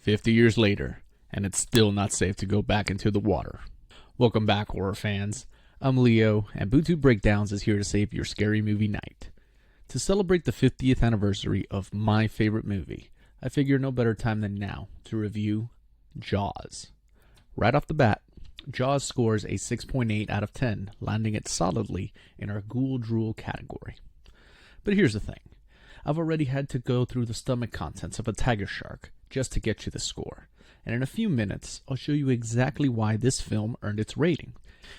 50 years later, and it's still not safe to go back into the water. Welcome back, horror fans. I'm Leo, and Bootube Breakdowns is here to save your scary movie night. To celebrate the 50th anniversary of my favorite movie, I figure no better time than now to review Jaws. Right off the bat, Jaws scores a 6.8 out of 10, landing it solidly in our Ghoul Drool category. But here's the thing. I've already had to go through the stomach contents of a tiger shark just to get you the score. And in a few minutes, I'll show you exactly why this film earned its rating.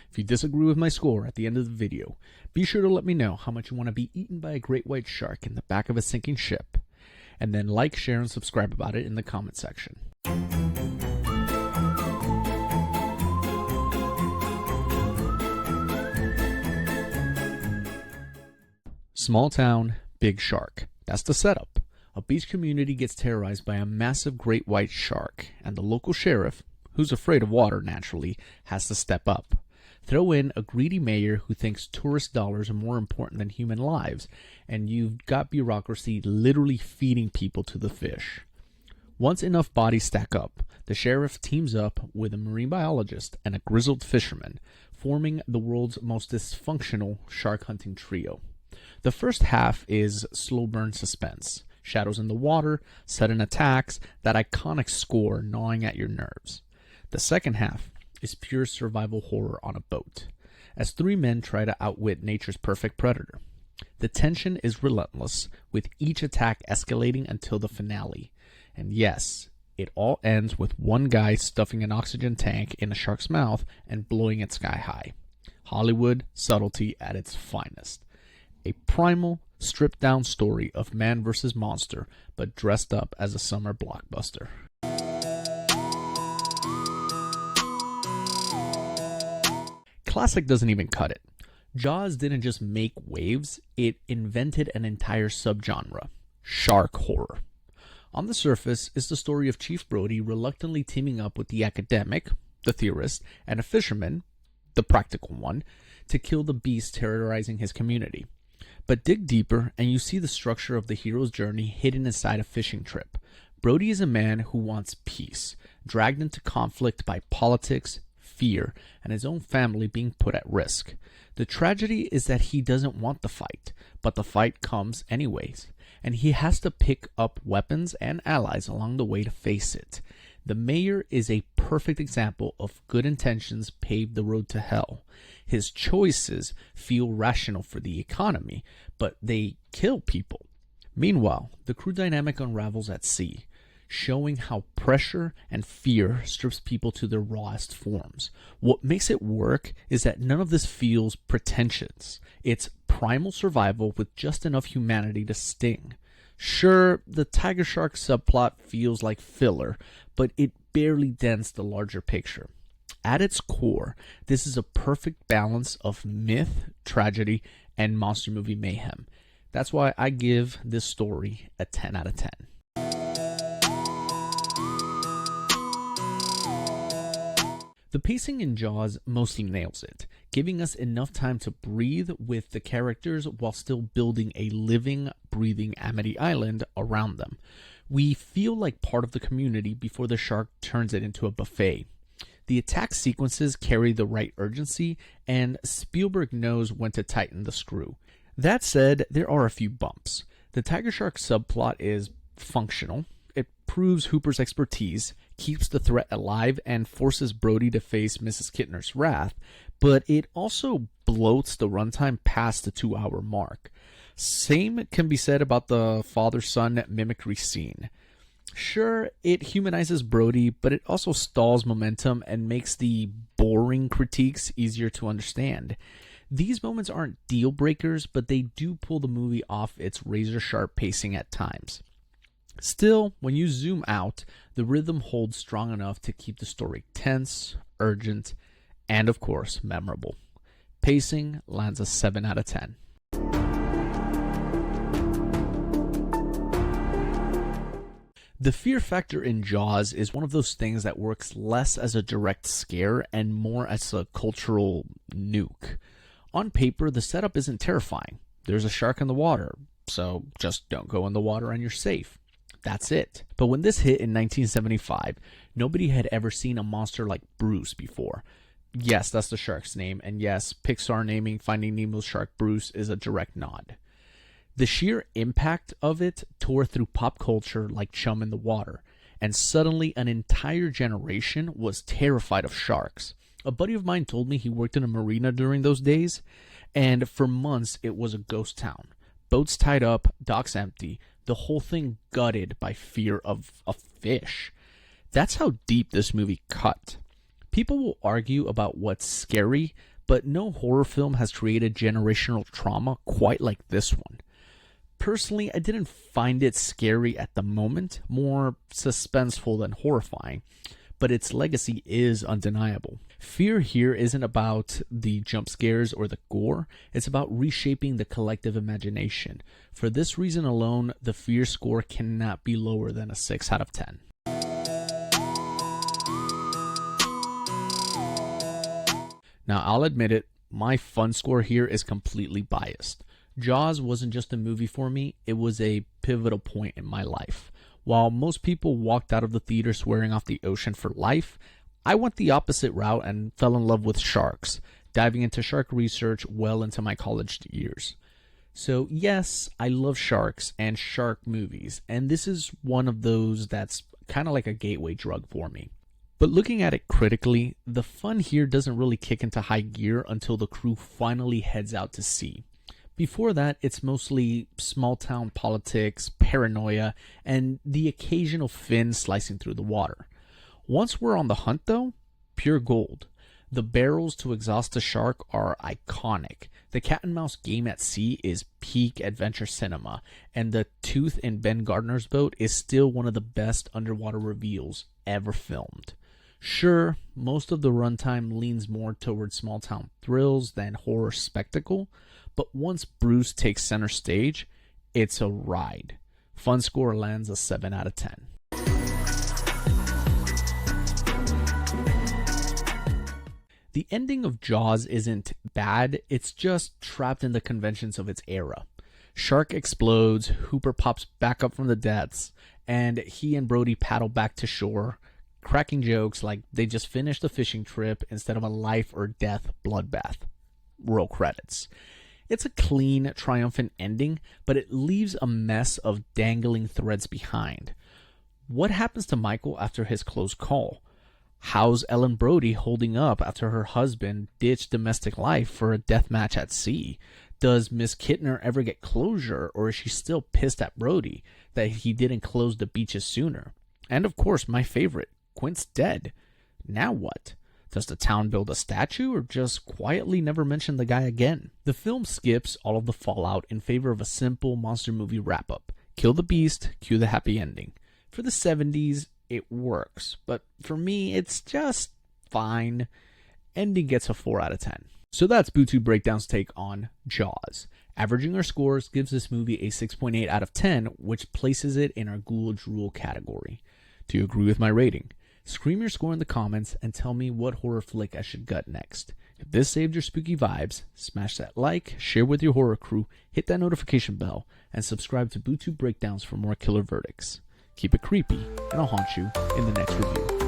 If you disagree with my score at the end of the video, be sure to let me know how much you want to be eaten by a great white shark in the back of a sinking ship. And then like, share, and subscribe about it in the comment section. Small town, big shark. That's the setup. A beach community gets terrorized by a massive great white shark, and the local sheriff, who's afraid of water naturally, has to step up. Throw in a greedy mayor who thinks tourist dollars are more important than human lives, and you've got bureaucracy literally feeding people to the fish. Once enough bodies stack up, the sheriff teams up with a marine biologist and a grizzled fisherman, forming the world's most dysfunctional shark hunting trio. The first half is slow burn suspense. Shadows in the water, sudden attacks, that iconic score gnawing at your nerves. The second half is pure survival horror on a boat, as three men try to outwit nature's perfect predator. The tension is relentless, with each attack escalating until the finale. And yes, it all ends with one guy stuffing an oxygen tank in a shark's mouth and blowing it sky high. Hollywood subtlety at its finest. A primal, stripped-down story of man versus monster, but dressed up as a summer blockbuster. Classic doesn't even cut it. Jaws didn't just make waves, it invented an entire subgenre, shark horror. On the surface is the story of Chief Brody reluctantly teaming up with the academic, the theorist, and a fisherman, the practical one, to kill the beast terrorizing his community. But dig deeper and you see the structure of the hero's journey hidden inside a fishing trip. Brody is a man who wants peace, dragged into conflict by politics, fear, and his own family being put at risk. The tragedy is that he doesn't want the fight, but the fight comes anyways, and he has to pick up weapons and allies along the way to face it. The mayor is a perfect example of good intentions pave the road to hell. His choices feel rational for the economy, but they kill people. Meanwhile, the crew dynamic unravels at sea, showing how pressure and fear strips people to their rawest forms. What makes it work is that none of this feels pretentious. It's primal survival with just enough humanity to sting. Sure, the tiger shark subplot feels like filler, but it barely dents the larger picture. At its core, this is a perfect balance of myth, tragedy, and monster movie mayhem. That's why I give this story a 10 out of 10. The pacing in Jaws mostly nails it, giving us enough time to breathe with the characters while still building a living, breathing Amity Island around them. We feel like part of the community before the shark turns it into a buffet. The attack sequences carry the right urgency, and Spielberg knows when to tighten the screw. That said, there are a few bumps. The tiger shark subplot is functional. It proves Hooper's expertise, keeps the threat alive, and forces Brody to face Mrs. Kittner's wrath, but it also bloats the runtime past the 2-hour mark. Same can be said about the father-son mimicry scene. Sure, it humanizes Brody, but it also stalls momentum and makes the boring critiques easier to understand. These moments aren't deal breakers, but they do pull the movie off its razor-sharp pacing at times. Still, when you zoom out, the rhythm holds strong enough to keep the story tense, urgent, and of course, memorable. Pacing lands a 7 out of 10. The fear factor in Jaws is one of those things that works less as a direct scare and more as a cultural nuke. On paper, the setup isn't terrifying. There's a shark in the water, so just don't go in the water and you're safe. That's it. But when this hit in 1975, nobody had ever seen a monster like Bruce before. Yes, that's the shark's name, and yes, Pixar naming Finding Nemo's shark Bruce is a direct nod. The sheer impact of it tore through pop culture like chum in the water, and suddenly an entire generation was terrified of sharks. A buddy of mine told me he worked in a marina during those days, and for months it was a ghost town. Boats tied up, docks empty, the whole thing gutted by fear of a fish. That's how deep this movie cut. People will argue about what's scary, but no horror film has created generational trauma quite like this one. Personally, I didn't find it scary at the moment, more suspenseful than horrifying, but its legacy is undeniable. Fear here isn't about the jump scares or the gore, it's about reshaping the collective imagination. For this reason alone, the fear score cannot be lower than a 6 out of 10. Now, I'll admit it, my fun score here is completely biased. Jaws wasn't just a movie for me, it was a pivotal point in my life. While most people walked out of the theater swearing off the ocean for life, I went the opposite route and fell in love with sharks, diving into shark research well into my college years. So yes, I love sharks and shark movies, and this is one of those that's kind of like a gateway drug for me. But looking at it critically, the fun here doesn't really kick into high gear until the crew finally heads out to sea. Before that, it's mostly small town politics, paranoia, and the occasional fin slicing through the water. Once we're on the hunt though, pure gold. The barrels to exhaust the shark are iconic. The cat and mouse game at sea is peak adventure cinema, and the tooth in Ben Gardner's boat is still one of the best underwater reveals ever filmed. Sure, most of the runtime leans more towards small town thrills than horror spectacle, but once Bruce takes center stage, it's a ride. Fun score lands a 7 out of 10. The ending of Jaws isn't bad, it's just trapped in the conventions of its era. Shark explodes, Hooper pops back up from the depths, and he and Brody paddle back to shore, cracking jokes like they just finished a fishing trip instead of a life or death bloodbath. Roll credits. It's a clean, triumphant ending, but it leaves a mess of dangling threads behind. What happens to Michael after his close call? How's Ellen Brody holding up after her husband ditched domestic life for a death match at sea? Does Miss Kittner ever get closure, or is she still pissed at Brody that he didn't close the beaches sooner? And of course, my favorite, Quint's dead. Now what? Does the town build a statue or just quietly never mention the guy again? The film skips all of the fallout in favor of a simple monster movie wrap-up. Kill the beast, cue the happy ending. For the 70s, it works, but for me, it's just fine. Ending gets a 4 out of 10. So that's Bootube Breakdowns' take on Jaws. Averaging our scores gives this movie a 6.8 out of 10, which places it in our Ghoul Drool category. Do you agree with my rating? Scream your score in the comments and tell me what horror flick I should gut next. If this saved your spooky vibes, smash that like, share with your horror crew, hit that notification bell, and subscribe to Bootube Breakdowns for more killer verdicts. Keep it creepy, and I'll haunt you in the next review.